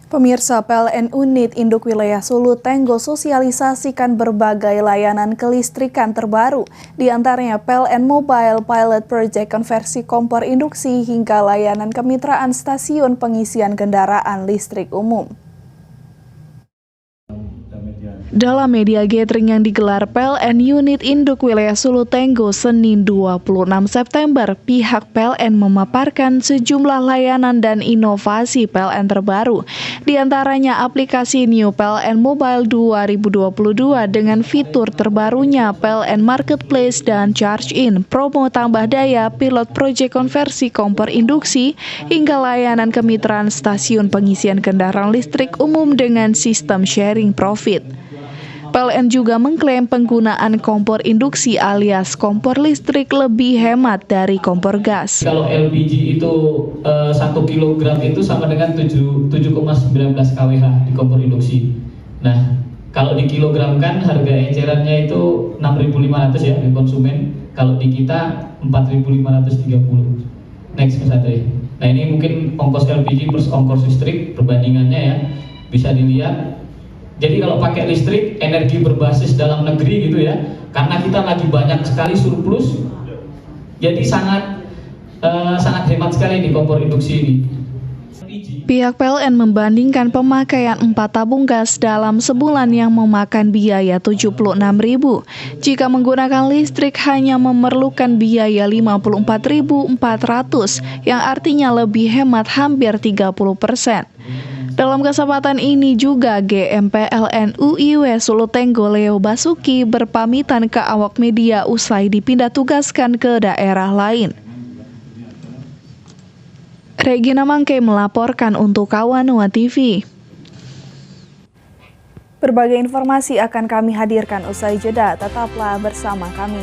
Pemirsa, PLN Unit Induk Wilayah Sulu Tenggo sosialisasikan berbagai layanan kelistrikan terbaru, di antaranya PLN Mobile Pilot Project konversi kompor induksi hingga layanan kemitraan stasiun pengisian kendaraan listrik umum. Dalam media gathering yang digelar PLN Unit Induk Wilayah Sulu Tenggo Senin 26 September, pihak PLN memaparkan sejumlah layanan dan inovasi PLN terbaru, di antaranya aplikasi New PLN Mobile 2022 dengan fitur terbarunya PLN Marketplace dan Charge-in, promo tambah daya, pilot proyek konversi kompor induksi, hingga layanan kemitraan stasiun pengisian kendaraan listrik umum dengan sistem sharing profit. PLN juga mengklaim penggunaan kompor induksi alias kompor listrik lebih hemat dari kompor gas. Kalau LPG itu 1 kg itu sama dengan 7,19 kWh di kompor induksi. Nah, kalau dikilogramkan harga ecerannya itu 6.500 ya di konsumen. Kalau di kita 4.530. Next Mas Andre. Nah, ini mungkin ongkos LPG plus ongkos listrik perbandingannya ya. Bisa dilihat. Jadi kalau pakai listrik, energi berbasis dalam negeri gitu ya, karena kita lagi banyak sekali surplus, jadi sangat hemat sekali di kompor induksi ini. Pihak PLN membandingkan pemakaian 4 tabung gas dalam sebulan yang memakan biaya Rp76.000. Jika menggunakan listrik hanya memerlukan biaya Rp54.400, yang artinya lebih hemat hampir 30%. Dalam kesempatan ini juga GM PLN UIW Sulu Tenggo Leo Basuki berpamitan ke awak media usai dipindah tugaskan ke daerah lain. Regina Mangke melaporkan untuk Kawanua TV. Berbagai informasi akan kami hadirkan usai jeda, tetaplah bersama kami.